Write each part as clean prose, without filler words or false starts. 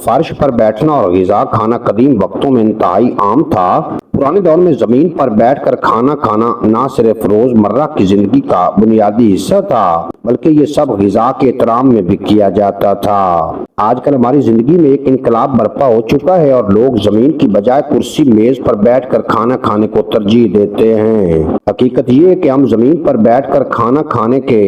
फर्श पर बैठना और ग़िज़ा खाना कदीम वक्तों में इंतहाई आम था। पुराने दौर में ज़मीन पर बैठकर खाना खाना ना सिर्फ रोज़मर्रा की ज़िंदगी का बुनियादी हिस्सा था, बल्कि ये सब ग़िज़ा के एहतराम में भी किया जाता था। आजकल हमारी ज़िंदगी में एक इनकलाब बर्पा हो चुका है और लोग ज़मीन की बजाय कुर्सी मेज़ पर बैठकर खाना खाने को तरजीह देते हैं। हकीकत ये है कि हम ज़मीन पर बैठकर खाना खाने के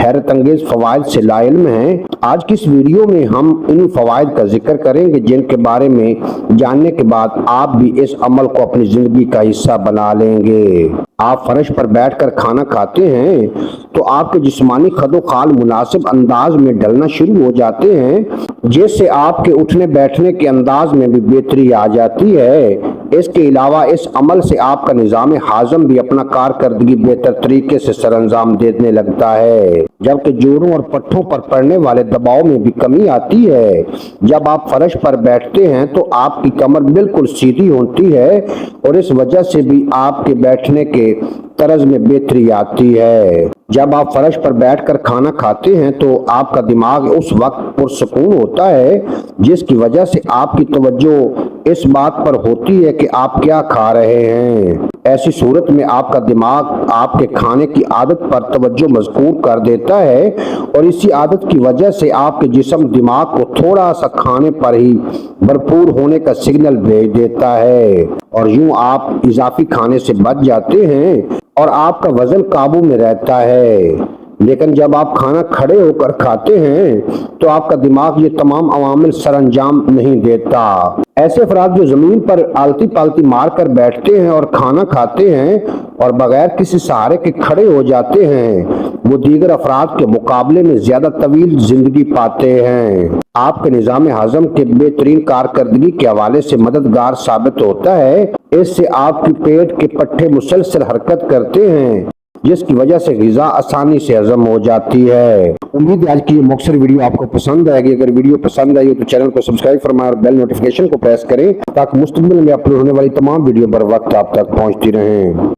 हैरत अंगेज फ़वाइद से लाइल्म हैं। आज की इस वीडियो में हम इन फ़वाइद का जिक्र करेंगे जिनके बारे में जानने के बाद आप भी इस अमल को अपनी ज़िंदगी का हिस्सा बना लेंगे। आप फर्श पर बैठकर खाना खाते हैं तो आपके जिस्मानी खदोखाल मुनासिब अंदाज में ढलना शुरू हो जाते हैं, जिससे आपके उठने बैठने के अंदाज में भी बेहतरी आ जाती है। इसके अलावा इस अमल से आपका निज़ाम हाज़म भी अपना कारकर्दगी बेहतर तरीके से सरअंजाम देने लगता है, जबकि जोड़ों और पट्ठों पर पड़ने वाले दबाव में भी कमी आती है। जब आप फर्श पर बैठते हैं तो आपकी कमर बिल्कुल सीधी होती है और इस वजह से भी आपके बैठने के तर्ज में बेहतरी आती है। जब आप फर्श पर बैठकर खाना खाते हैं तो आपका दिमाग उस वक्त पुरसुकून होता है, जिसकी वजह से आपकी तवज्जो इस बात पर होती है कि आप क्या खा रहे हैं। ऐसी सूरत में आपका दिमाग आपके खाने की आदत पर तवज्जो मजबूर कर देता है और इसी आदत की वजह से आपके जिस्म दिमाग को थोड़ा सा खाने पर ही भरपूर होने का सिग्नल भेज देता है और यूं आप इजाफी खाने से बच जाते हैं और आपका वजन काबू में रहता है। लेकिन जब आप खाना खड़े होकर खाते हैं तो आपका दिमाग ये तमाम अवामिल सरअंजाम नहीं देता। ऐसे अफराद जो जमीन पर आलती पालती मार कर बैठते हैं और खाना खाते हैं और बगैर किसी सहारे के खड़े हो जाते हैं, वो दीगर अफराद के मुकाबले में ज्यादा तवील जिंदगी पाते हैं। आपके निज़ाम हाज़म के बेहतरीन कारकर्दगी के हवाले से मददगार साबित होता है। इससे आपकी पेट के पट्टे मुसलसल हरकत करते हैं, जिसकी वजह से ग़िज़ा आसानी से हजम हो जाती है। उम्मीद है आज की ये मुख्तसर वीडियो आपको पसंद आएगी। अगर वीडियो पसंद आई हो तो चैनल को सब्सक्राइब फरमाएं और बेल नोटिफिकेशन को प्रेस करें ताकि मुस्तक़बिल में अपलोड होने वाली तमाम वीडियो बर वक्त आप तक पहुंचती रहें।